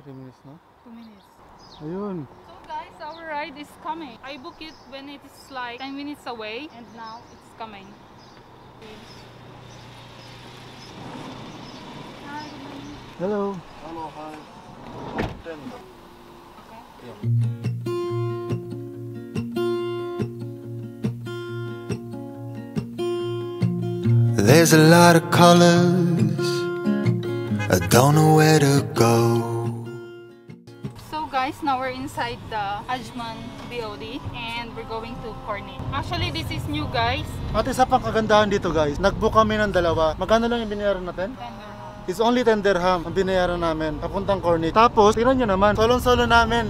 3 minutes na? 2 minutes. Ayun. So guys, our ride is coming. I booked it when it is like 10 minutes away and now it's coming. Hi, good morning. Hello. Hello, hi. Okay. Yeah. There's a lot of colors, I don't know where to go. So guys, now we're inside the Ajman BOD and we're going to corniche. Actually, this is new guys. At isa pang kagandahan dito guys, nag-book kami ng dalawa. Magkano lang yung binayaran natin? 10 dirham. It's only 10 dirham ang binayaran namin papuntang corniche. Tapos, tingnan nyo naman, solo-solo namin.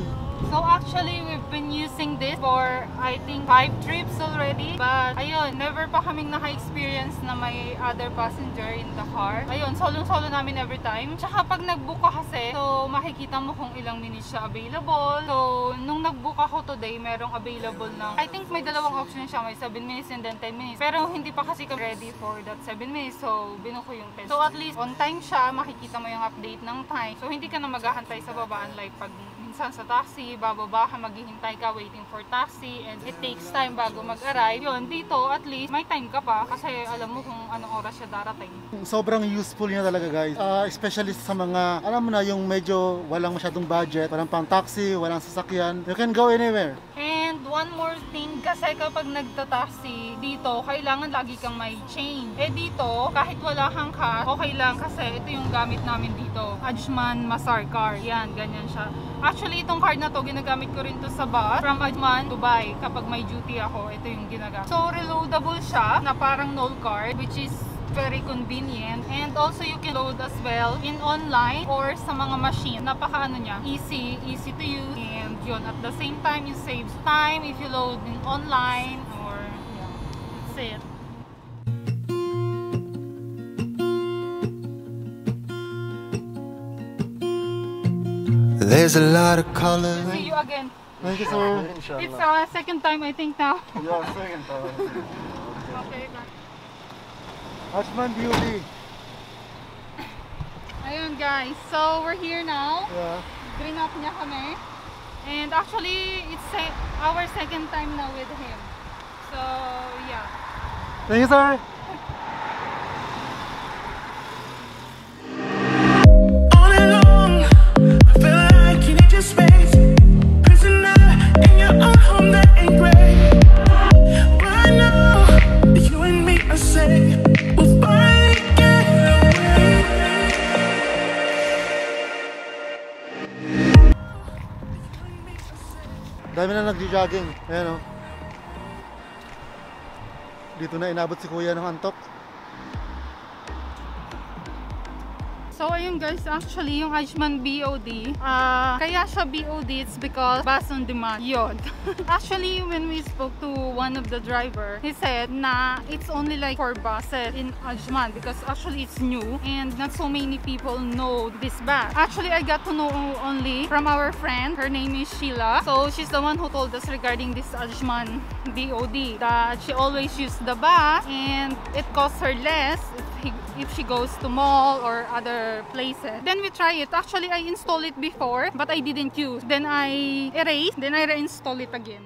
So actually, we've been using this for I think 5 trips already. But ayun, never pa kaming naka-experience na may other passenger in the car. Ayun, solo-solo namin every time. Tsaka pag nag-book ka kasi, so makikita mo kung ilang minutes siya available. So nung nag-book ako today, merong available ng, I think may dalawang option siya, may 7 minutes and then 10 minutes. Pero hindi pa kasi kami ready for that 7 minutes. So binuko ko yung 10. So at least on time siya, makikita mo yung update ng time. So hindi ka na maghahantay sa babaan like pag minsan sa taxi, bababa ka, maghihintay ka waiting for taxi and it takes time bago mag-arrive. Yun, dito at least may time ka pa kasi alam mo kung anong oras siya darating. Sobrang useful niya talaga guys. Especially sa mga, alam mo na, yung medyo walang masyadong budget, walang pang taxi, walang sasakyan. You can go anywhere. And one more thing, kasi kapag nagta-taxi dito, kailangan lagi kang may change. Eh dito, kahit wala kang cash, okay lang kasi ito yung gamit namin dito. Ajman Masaar card. Yan, ganyan siya. Actually, itong card na to, ginagamit ko rin to sa bus from Ajman, Dubai. Kapag may duty ako, ito yung ginagamit. So, reloadable siya na parang null card, which is very convenient. And also, you can load as well in online or sa mga machine. Napaka-ano niya, easy to use. And yun, at the same time, it saves time if you load in online or, yeah, that's it. There's a lot of colors. See you again. thank you sir. It's second time I think now. Yeah, second time. Okay, bye. Ajman BOD. Ayun guys, so we're here now. Yeah. Bring up niya kami. And actually, it's our second time now with him. So, yeah. Thank you sir. Dami na nagjo-jogging. Ayan o. Dito na inabot si kuya ng antok. So ayun guys, actually yung Ajman BOD, kaya siya BOD, it's because bus on demand. Yun. Actually, when we spoke to one of the driver, he said na it's only like 4 buses in Ajman because actually it's new and not so many people know this bus. Actually, I got to know only from our friend. Her name is Sheila. So she's the one who told us regarding this Ajman BOD that she always uses the bus and it costs her less if she goes to mall or other places. Then we try it. Actually, I installed it before, but I didn't use. Then I erased, then I reinstall it again.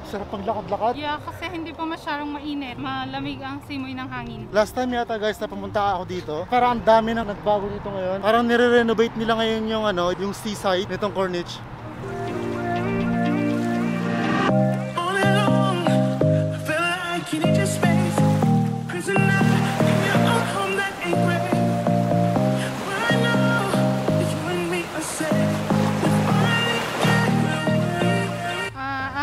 Sarap pang lakad-lakad. Yeah, kasi hindi pa masyadong mainit. Malamig ang simoy ng hangin. Last time yata guys na pumunta ako dito, parang ang dami na nagbago dito ngayon. Parang nire-renovate nila ngayon yung yung seaside nitong corniche.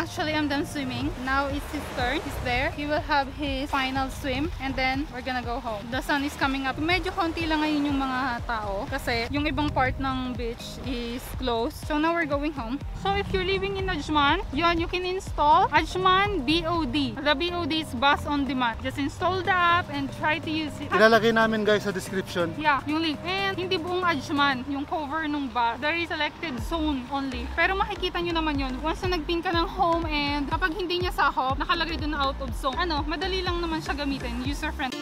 Actually, I'm done swimming. Now it's his turn. He's there. He will have his final swim and then we're gonna go home. The sun is coming up. Medyo konti lang ngayon yung mga tao kasi yung ibang part ng beach is closed. So now we're going home. So if you're living in Ajman, yun, you can install Ajman BOD. The BOD is bus on demand. Just install the app and try to use it. Ilalagay namin guys sa description. Yeah, yung link. And hindi buong Ajman, yung cover nung bus. There is selected zone only. Pero makikita nyo naman yun. Once na nagpin ka ng home and kapag hindi niya sakop, nakalagay doon na out of zone. Madali lang naman siya gamitin. User friendly.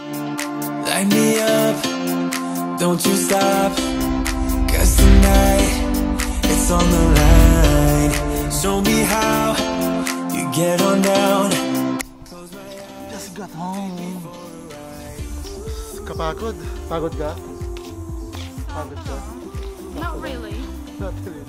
Light me up, don't you stop, 'cause tonight Show me how you get on down. Just got home. Kapagod? Pagod ka? Pagod ka? Not really. Not really.